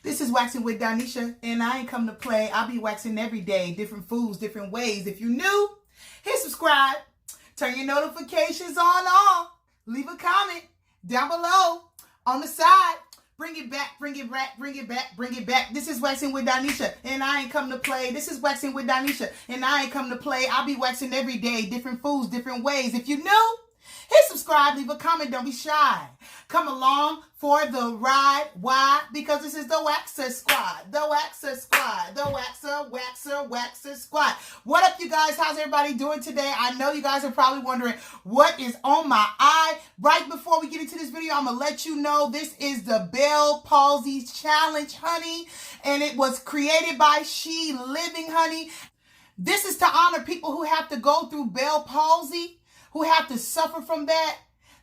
This is Waxing with Donisha, and I ain't come to play. I'll be waxing every day, different foods, different ways. If you're new, hit subscribe, turn your notifications on, leave a comment down below, on the side. Bring it back, bring it back, bring it back, bring it back. This is Waxing with Donisha, and I ain't come to play. This is Waxing with Donisha, and I ain't come to play. I'll be waxing every day, different foods, different ways. If you're new, hit subscribe, leave a comment, don't be shy. Come along for the ride. Why? Because this is the Waxer Squad. The Waxer Squad. The Waxer Squad. What up, you guys? How's everybody doing today? I know you guys are probably wondering what is on my eye. Right before we get into this video, I'm going to let you know this is the Bells Palsy Challenge, honey. And it was created by She Living, honey. This is to honor people who have to go through Bells Palsy, who have to suffer from that.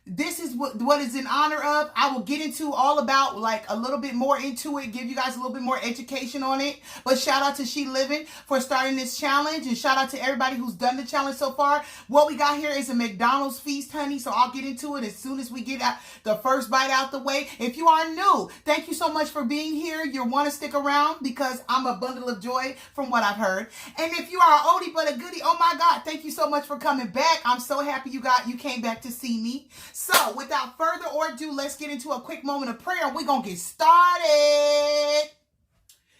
This is what is in honor of. I will get into all about, like, a little bit more into it, give you guys a little bit more education on it. But shout out to She Living for starting this challenge, and shout out to everybody who's done the challenge so far. What we got here is a McDonald's feast, honey, so I'll get into it as soon as we get the first bite out the way. If you are new, thank you so much for being here. You want to stick around because I'm a bundle of joy from what I've heard. And if you are an oldie but a goodie, oh my God, thank you so much for coming back. I'm so happy you came back to see me. So, without further ado, let's get into a quick moment of prayer. We're going to get started.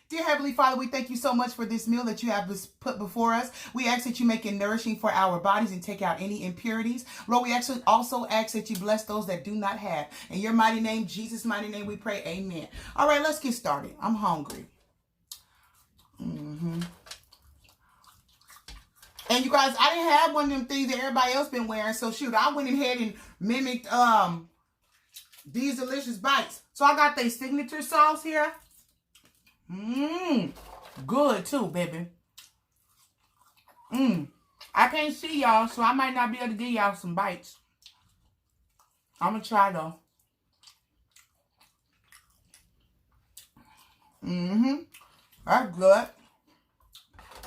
Dear Heavenly Father, we thank you so much for this meal that you have put before us. We ask that you make it nourishing for our bodies and take out any impurities. Lord, we actually also ask that you bless those that do not have. In your mighty name, Jesus' mighty name, we pray. Amen. All right, let's get started. I'm hungry. And you guys, I didn't have one of them things that everybody else been wearing. So shoot, I went ahead and mimicked these delicious bites. So I got their signature sauce here. Good too, baby. I can't see y'all, so I might not be able to give y'all some bites. I'm gonna try though. That's good.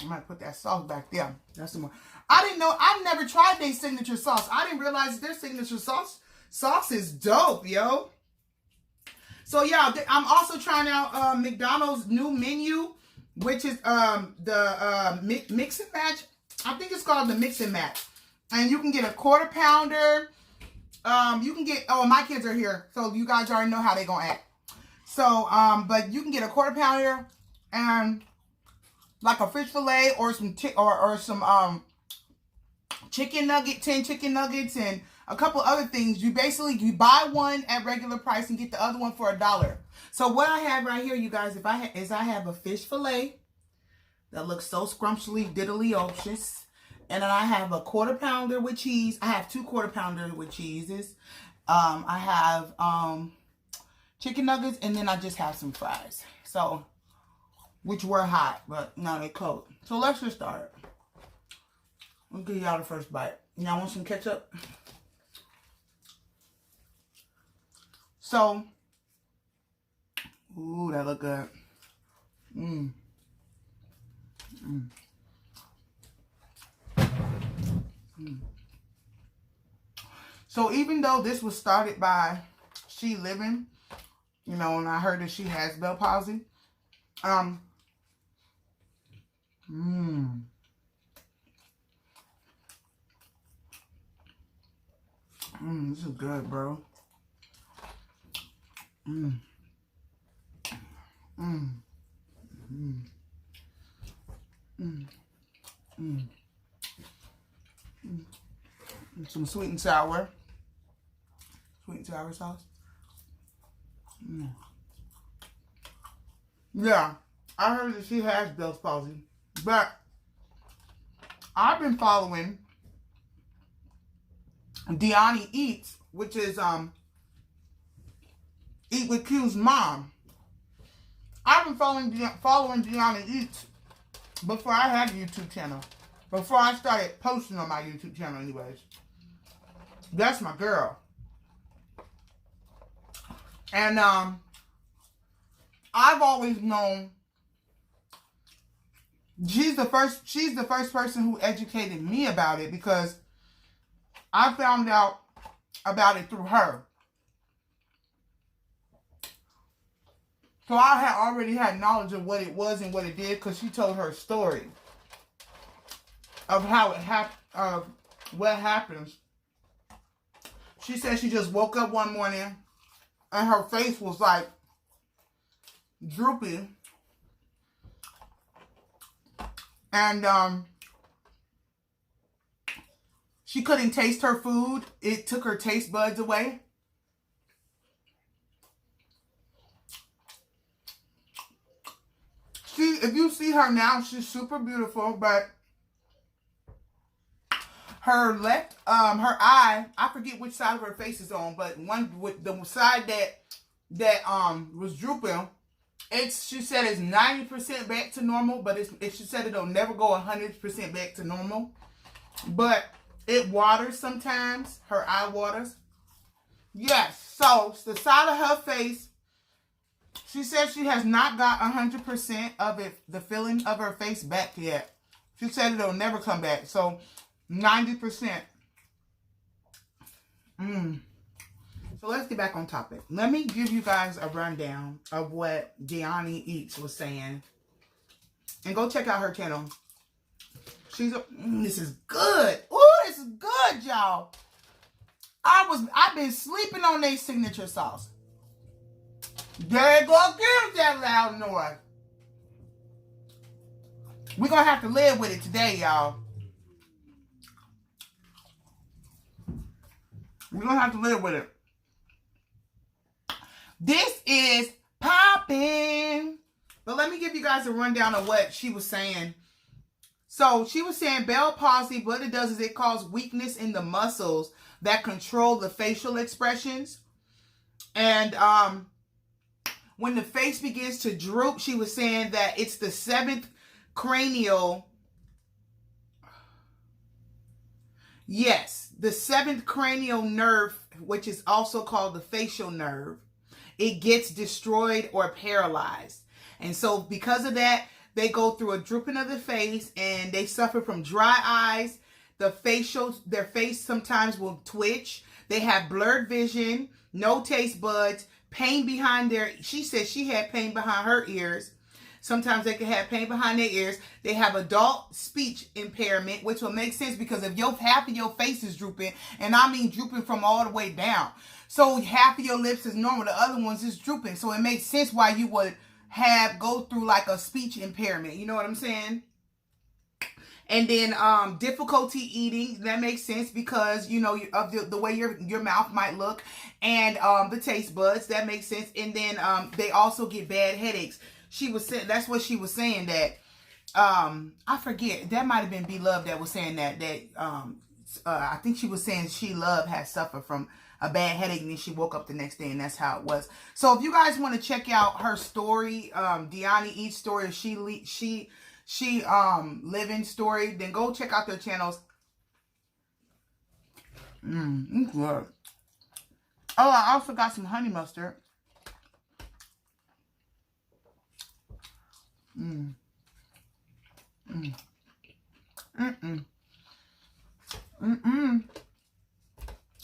I might put that sauce back there. That's some more. I didn't know. I've never tried their signature sauce. I didn't realize their signature sauce is dope, yo. So yeah, I'm also trying out McDonald's new menu, which is the mix and match. I think it's called the mix and match, and you can get a quarter pounder. You can get. Oh, my kids are here, so you guys already know how they gonna act. So but you can get a quarter pounder and like a fish fillet or some some chicken nugget, 10 chicken nuggets, and a couple other things. You buy one at regular price and get the other one for $1. So what I have right here, you guys, I have a fish fillet that looks so scrumptiously diddly-ocious, and then I have a quarter pounder with cheese. I have 2 quarter pounders with cheeses. I have chicken nuggets, and then I just have some fries. So, which were hot, but now they're cold. So let's just start. I'll give y'all the first bite. Y'all want some ketchup? So, ooh, that look good. So even though this was started by She Living, you know, and I heard that she has Bells Palsy, this is good, bro. Some sweet and sour sauce. Yeah, I heard that she has Bells Palsy, but I've been following Deonne Eats, which is Eat with Q's mom. I've been following Deonne Eats before I had a YouTube channel. Before I started posting on my YouTube channel anyways. That's my girl. And I've always known she's the first person who educated me about it, because I found out about it through her. So I had already had knowledge of what it was and what it did because she told her story of how it happened, what happens. She said she just woke up one morning and her face was like droopy. And she couldn't taste her food. It took her taste buds away. If you see her now, she's super beautiful, but her left, her eye, I forget which side of her face is on, but one with the side that was drooping, she said it's 90% back to normal, but she said it'll never go 100% back to normal. But it waters sometimes. Her eye waters. Yes, so it's the side of her face. She said she has not got 100% of it, the feeling of her face back yet. She said it'll never come back. So 90%. So let's get back on topic. Let me give you guys a rundown of what Deonne Eats was saying. And go check out her channel. This is good. Ooh, this is good, y'all. I've been sleeping on their signature sauce. There you go, give that loud noise. We're going to have to live with it today, y'all. We're going to have to live with it. This is popping. But let me give you guys a rundown of what she was saying. So she was saying Bell's Palsy, what it does is it causes weakness in the muscles that control the facial expressions. And when the face begins to droop, she was saying that it's the seventh cranial. Yes, the seventh cranial nerve, which is also called the facial nerve. It gets destroyed or paralyzed. And so because of that, they go through a drooping of the face and they suffer from dry eyes. Their face sometimes will twitch. They have blurred vision, no taste buds, pain behind she said she had pain behind her ears. Sometimes they can have pain behind their ears. They have adult speech impairment, which will make sense because if half of your face is drooping, and I mean drooping from all the way down. So half of your lips is normal, the other ones is drooping. So it makes sense why you would go through like a speech impairment. You know what I'm saying? And then difficulty eating, that makes sense because, you know, of the way your mouth might look. And the taste buds, that makes sense. And then they also get bad headaches. She was saying, that's what she was saying, that I forget, that might have been Beloved that was saying that I think she was saying She Love had suffered from a bad headache and then she woke up the next day and that's how it was. So if you guys want to check out her story, Deonne Eats story, She Living story, then go check out their channels. It's good. Oh, I also got some honey mustard.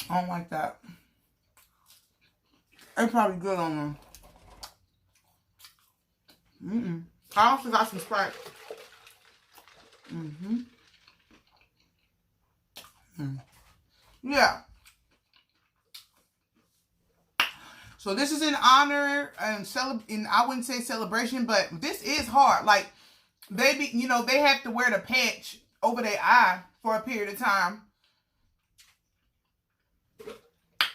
I don't like that. It's probably good on them. I also got some Sprite. Yeah. So this is in honor and I wouldn't say celebration, but this is hard. Like they have to wear the patch over their eye for a period of time.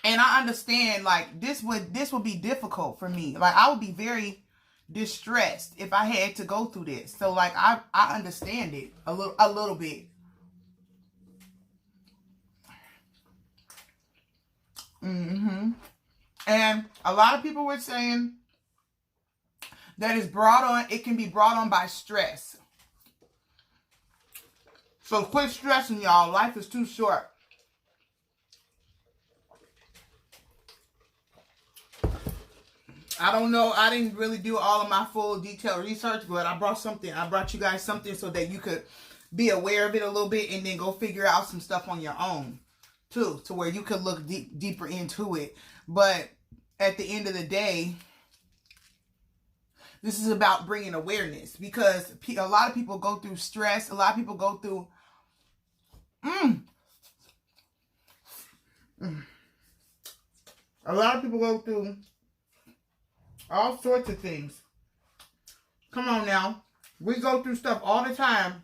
And I understand, like, this would be difficult for me. Like, I would be very distressed if I had to go through this. So, like, I understand it a little bit. And a lot of people were saying that it can be brought on by stress. So quit stressing, y'all. Life is too short. I don't know. I didn't really do all of my full detailed research, but I brought you guys something so that you could be aware of it a little bit and then go figure out some stuff on your own too, to where you could look deeper into it. But at the end of the day, This is about bringing awareness, because a lot of people go through stress. A lot of people go through a lot of people go through all sorts of things. Come on now. We go through stuff all the time.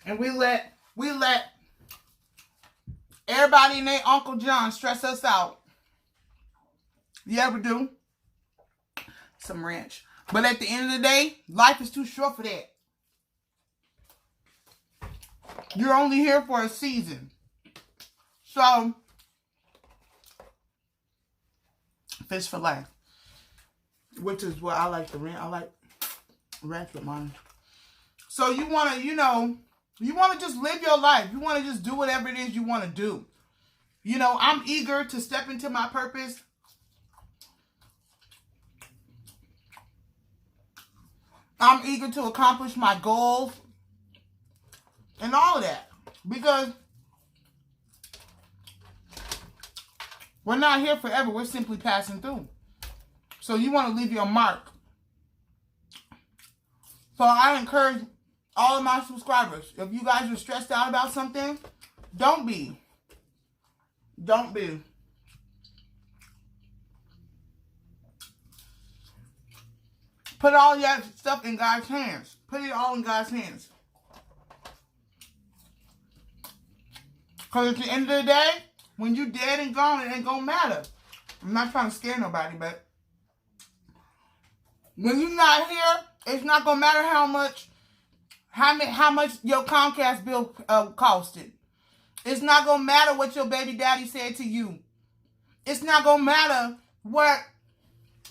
And we let everybody and their Uncle John stress us out. You ever do? Some ranch. But at the end of the day, life is too short for that. You're only here for a season. So, fish fillet, which is what I like to ranch. I like ranch with mine. So you want to, you want to just live your life. You want to just do whatever it is you want to do. I'm eager to step into my purpose. I'm eager to accomplish my goals and all of that, because we're not here forever. We're simply passing through. So you want to leave your mark. So I encourage all of my subscribers, if you guys are stressed out about something, don't be. Don't be. Put all your stuff in God's hands. Put it all in God's hands. Because at the end of the day, when you're dead and gone, it ain't going to matter. I'm not trying to scare nobody, but when you're not here, it's not going to matter how much your Comcast bill costed. It's not going to matter what your baby daddy said to you. It's not going to matter what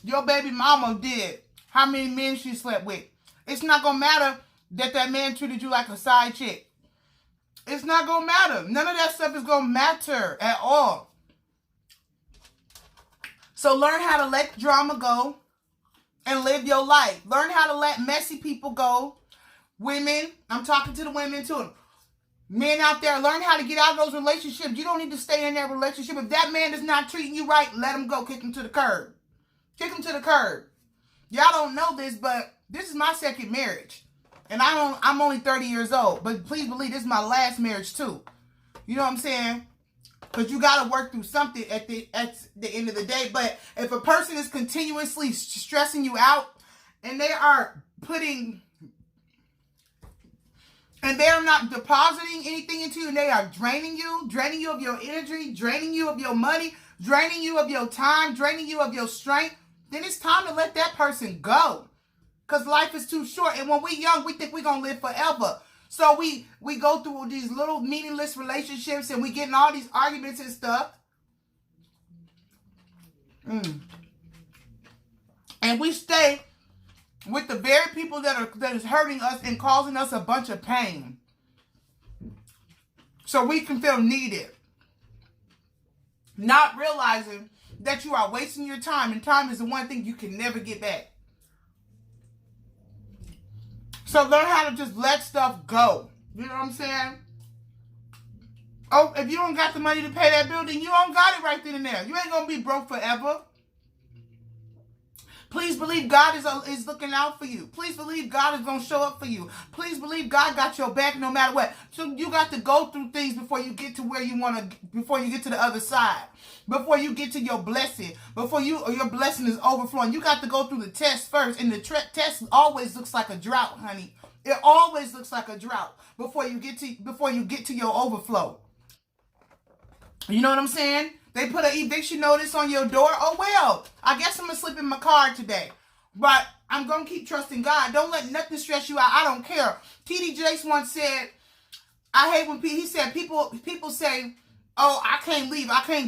your baby mama did, how many men she slept with. It's not going to matter that man treated you like a side chick. It's not going to matter. None of that stuff is going to matter at all. So learn how to let drama go and live your life. Learn how to let messy people go. Women, I'm talking to the women too. Men out there, learn how to get out of those relationships. You don't need to stay in that relationship. If that man is not treating you right, let him go. Kick him to the curb. Kick him to the curb. Y'all don't know this, but this is my second marriage. And I'm only 30 years old. But please believe this is my last marriage too. You know what I'm saying? Because you got to work through something at the end of the day. But if a person is continuously stressing you out, and they are and they're not depositing anything into you, and they are draining you of your energy, draining you of your money, draining you of your time, draining you of your strength, then it's time to let that person go. Because life is too short. And when we're young, we think we're going to live forever. So we go through these little meaningless relationships, and we get in all these arguments and stuff. And we stay with the very people that is hurting us and causing us a bunch of pain. So we can feel needed. Not realizing that you are wasting your time, and time is the one thing you can never get back. So learn how to just let stuff go. You know what I'm saying? Oh, if you don't got the money to pay that bill, then you don't got it right then and there. You ain't going to be broke forever. Please believe God is looking out for you. Please believe God is going to show up for you. Please believe God got your back no matter what. So you got to go through things before you get to where you want to, before you get to the other side. Before you get to your blessing. Before your blessing is overflowing. You got to go through the test first. And the test always looks like a drought, honey. It always looks like a drought before you get to your overflow. You know what I'm saying? They put an eviction notice on your door. Oh, well, I guess I'm going to sleep in my car today. But I'm going to keep trusting God. Don't let nothing stress you out. I don't care. T.D. Jakes once said, I hate when he said, people say, oh, I can't leave. I can't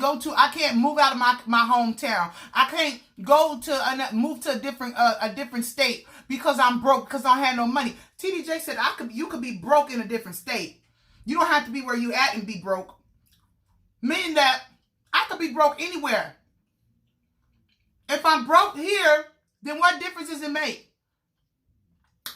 move out of my hometown. I can't move to a different state because I'm broke, because I don't have no money. T.D. Jakes said, you could be broke in a different state. You don't have to be where you at and be broke. Meaning that I could be broke anywhere. If I'm broke here, then what difference does it make?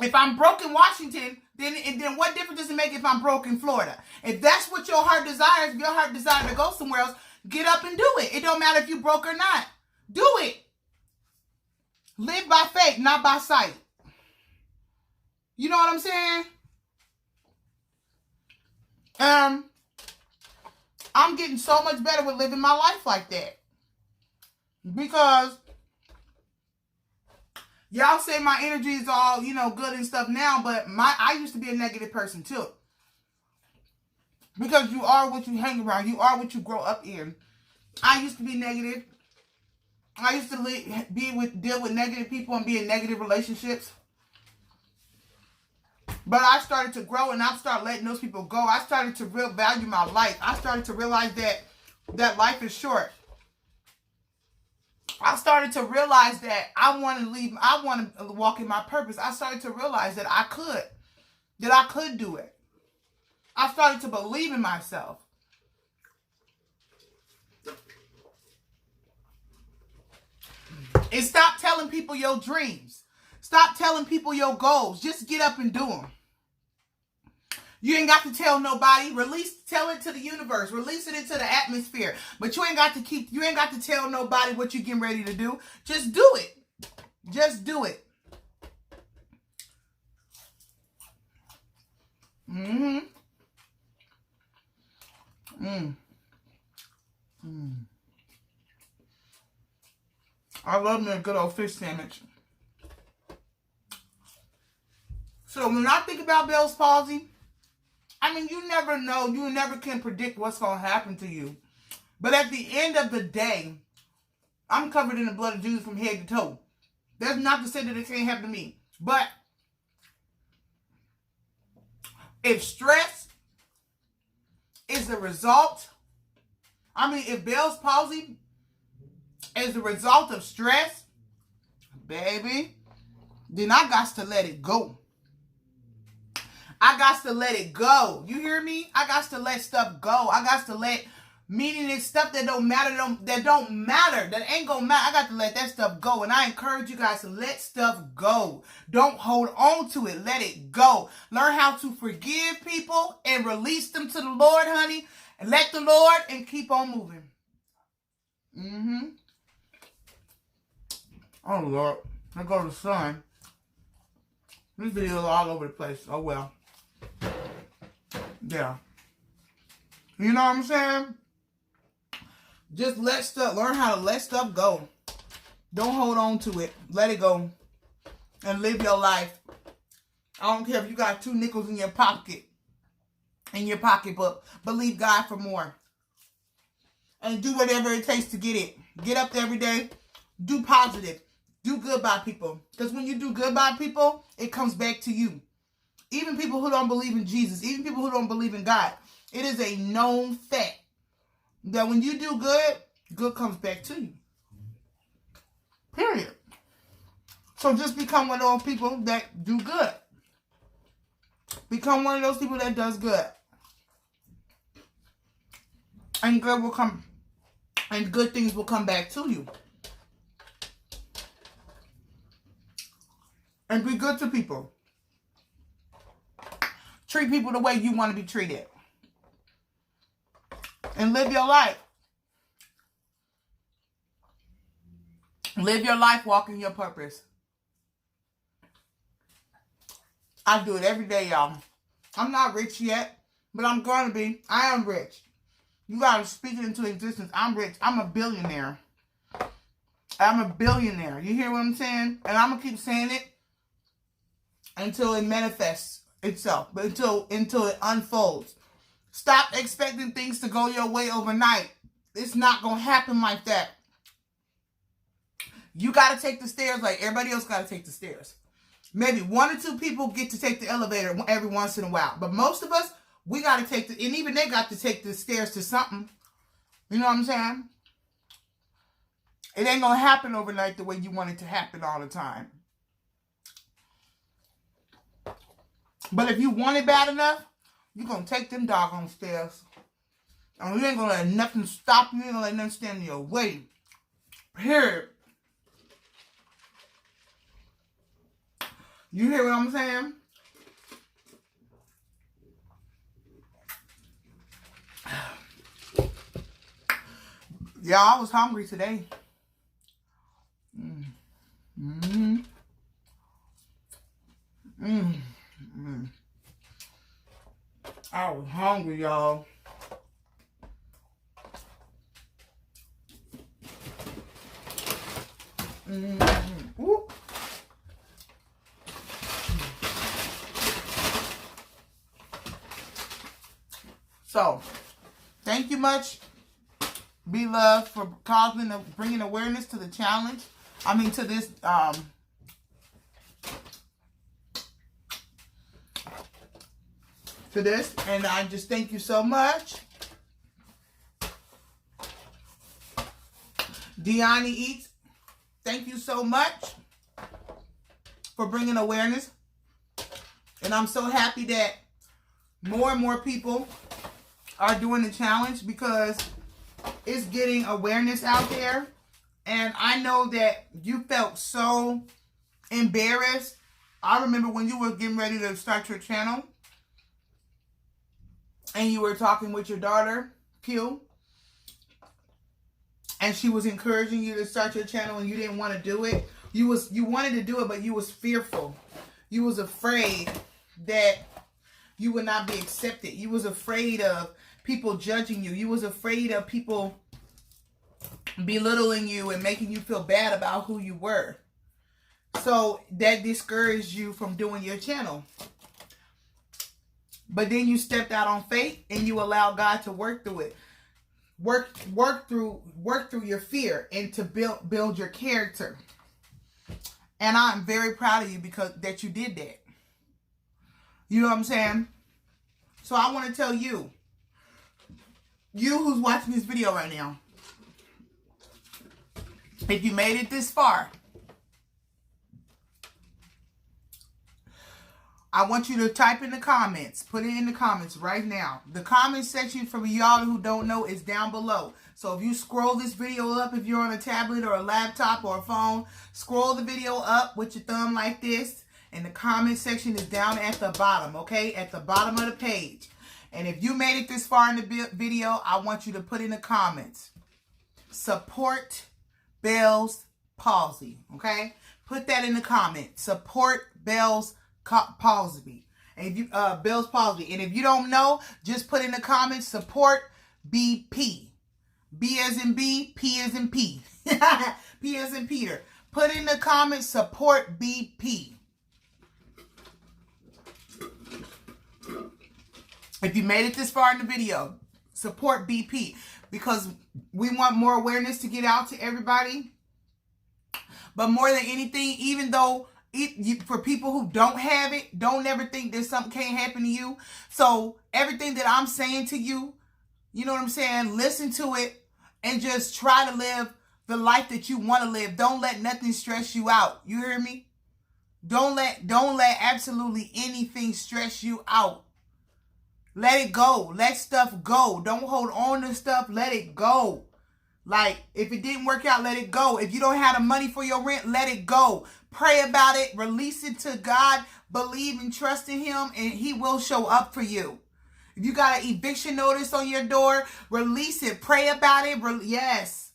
If I'm broke in Washington, then what difference does it make if I'm broke in Florida? If that's what your heart desires, if your heart desires to go somewhere else, get up and do it. It don't matter if you're broke or not. Do it. Live by faith, not by sight. You know what I'm saying? I'm getting so much better with living my life like that. Because y'all say my energy is all, good and stuff now, but I used to be a negative person too. Because you are what you hang around. You are what you grow up in. I used to be negative. I used to deal with negative people and be in negative relationships. But I started to grow and I started letting those people go. I started to real value my life. I started to realize that life is short. I started to realize that I want to walk in my purpose. I started to realize that I could do it. I started to believe in myself. And stop telling people your dreams. Stop telling people your goals. Just get up and do them. You ain't got to tell nobody. Tell it to the universe. Release it into the atmosphere. But you ain't got to tell nobody what you're getting ready to do. Just do it. Just do it. I love me a good old fish sandwich. So when I think about Bells Palsy, you never know. You never can predict what's going to happen to you. But at the end of the day, I'm covered in the blood of Jesus from head to toe. That's not to say that it can't happen to me. But if stress is the result, if Bells Palsy is the result of stress, baby, then I got to let it go. I got to let it go. You hear me? I got to let stuff go. I got to let meaningless stuff that don't matter, that ain't gonna matter. I got to let that stuff go. And I encourage you guys to let stuff go. Don't hold on to it. Let it go. Learn how to forgive people and release them to the Lord, honey. And let the Lord and keep on moving. Oh, Lord. There goes the sun. This video is all over the place. Oh, well. Yeah. You know what I'm saying? Just learn how to let stuff go. Don't hold on to it. Let it go. And live your life. I don't care if you got 2 nickels in your pocket. In your pocketbook. Believe God for more. And do whatever it takes to get it. Get up every day. Do positive. Do good by people. Because when you do good by people, it comes back to you. Even people who don't believe in Jesus. Even people who don't believe in God. It is a known fact that when you do good, good comes back to you. Period. So just become one of those people that do good. Become one of those people that does good. And good will come, and good things will come back to you. And be good to people. Treat people the way you want to be treated. And live your life. Live your life walking your purpose. I do it every day, y'all. I'm not rich yet, but I'm going to be. I am rich. You got to speak it into existence. I'm rich. I'm a billionaire. I'm a billionaire. You hear what I'm saying? And I'm going to keep saying it until it manifests itself, but until it unfolds. Stop expecting things to go your way overnight. It's not going to happen like that. You got to take the stairs like everybody else got to take the stairs. Maybe 1 or 2 people get to take the elevator every once in a while. But most of us, we got to take and even they got to take the stairs to something. You know what I'm saying? It ain't going to happen overnight the way you want it to happen all the time. But if you want it bad enough, you're going to take them doggone stairs. And you ain't going to let nothing stop you. You ain't going to let nothing stand in your way. Period. You hear what I'm saying? Y'all, I was hungry today. I was hungry, y'all. So, thank you much, Be Love, for bringing awareness to the challenge. I mean, to this, and I just thank you so much. Deonne Eats, thank you so much for bringing awareness. And I'm so happy that more and more people are doing the challenge because it's getting awareness out there. And I know that you felt so embarrassed. I remember when you were getting ready to start your channel and you were talking with your daughter, Q, and she was encouraging you to start your channel and you didn't want to do it. You wanted to do it, but you was fearful. You was afraid that you would not be accepted. You was afraid of people judging you. You was afraid of people belittling you and making you feel bad about who you were. So that discouraged you from doing your channel. But then you stepped out on faith and you allowed God to work through it. Work through your fear and to build your character. And I'm very proud of you because that you did that. You know what I'm saying? So I want to tell you who's watching this video right now, if you made it this far, I want you to type in the comments. Put it in the comments right now. The comment section for y'all who don't know is down below. So if you scroll this video up, if you're on a tablet or a laptop or a phone, scroll the video up with your thumb like this. And the comment section is down at the bottom, okay? At the bottom of the page. And if you made it this far in the video, I want you to put in the comments, support Bells Palsy, okay? Put that in the comments. Support Bells Palsy. And if you Bells Palsy. And if you don't know, just put in the comments, support BP. B as in B, P as in P. P as in Peter. Put in the comments, support BP. If you made it this far in the video, support BP, because we want more awareness to get out to everybody. But more than anything, even though for people who don't have it, don't ever think that something can't happen to you. So everything that I'm saying to you, you know what I'm saying? Listen to it and just try to live the life that you want to live. Don't let nothing stress you out. You hear me? Don't let absolutely anything stress you out. Let it go. Let stuff go. Don't hold on to stuff. Let it go. Like, if it didn't work out, let it go. If you don't have the money for your rent, let it go. Pray about it. Release it to God. Believe and trust in Him, and He will show up for you. If you got an eviction notice on your door, release it. Pray about it. Yes.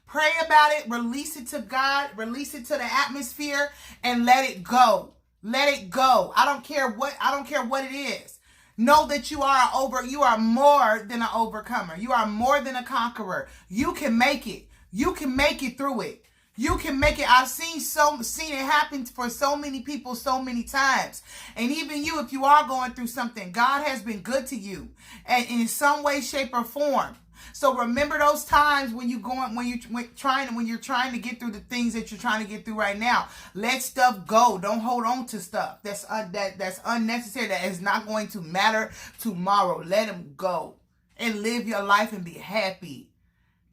Pray about it. Release it to God. Release it to the atmosphere, and let it go. Let it go. I don't care what it is. Know that you are more than an overcomer. You are more than a conqueror. You can make it. You can make it through it. You can make it. I've seen it happen for so many people so many times. And even you, if you are going through something, God has been good to you, and in some way, shape, or form. So remember those times when you're trying to get through the things that you're trying to get through right now. Let stuff go. Don't hold on to stuff that's unnecessary, that is not going to matter tomorrow. Let them go and live your life and be happy.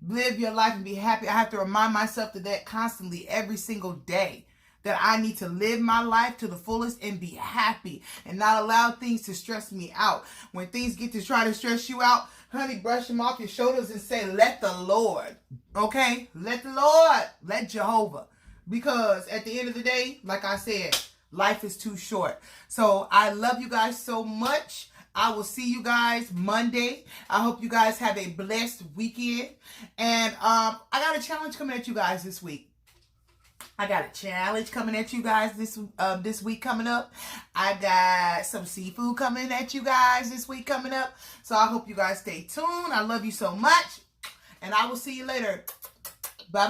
Live your life and be happy. I have to remind myself of that constantly every single day, that I need to live my life to the fullest and be happy and not allow things to stress me out. When things get to try to stress you out, honey, brush them off your shoulders and say, let the Lord, okay? Let the Lord, let Jehovah. Because at the end of the day, like I said, life is too short. So I love you guys so much. I will see you guys Monday. I hope you guys have a blessed weekend. And I got a challenge coming at you guys this week. I got a challenge coming at you guys this week coming up. I got some seafood coming at you guys this week coming up. So I hope you guys stay tuned. I love you so much. And I will see you later. Bye.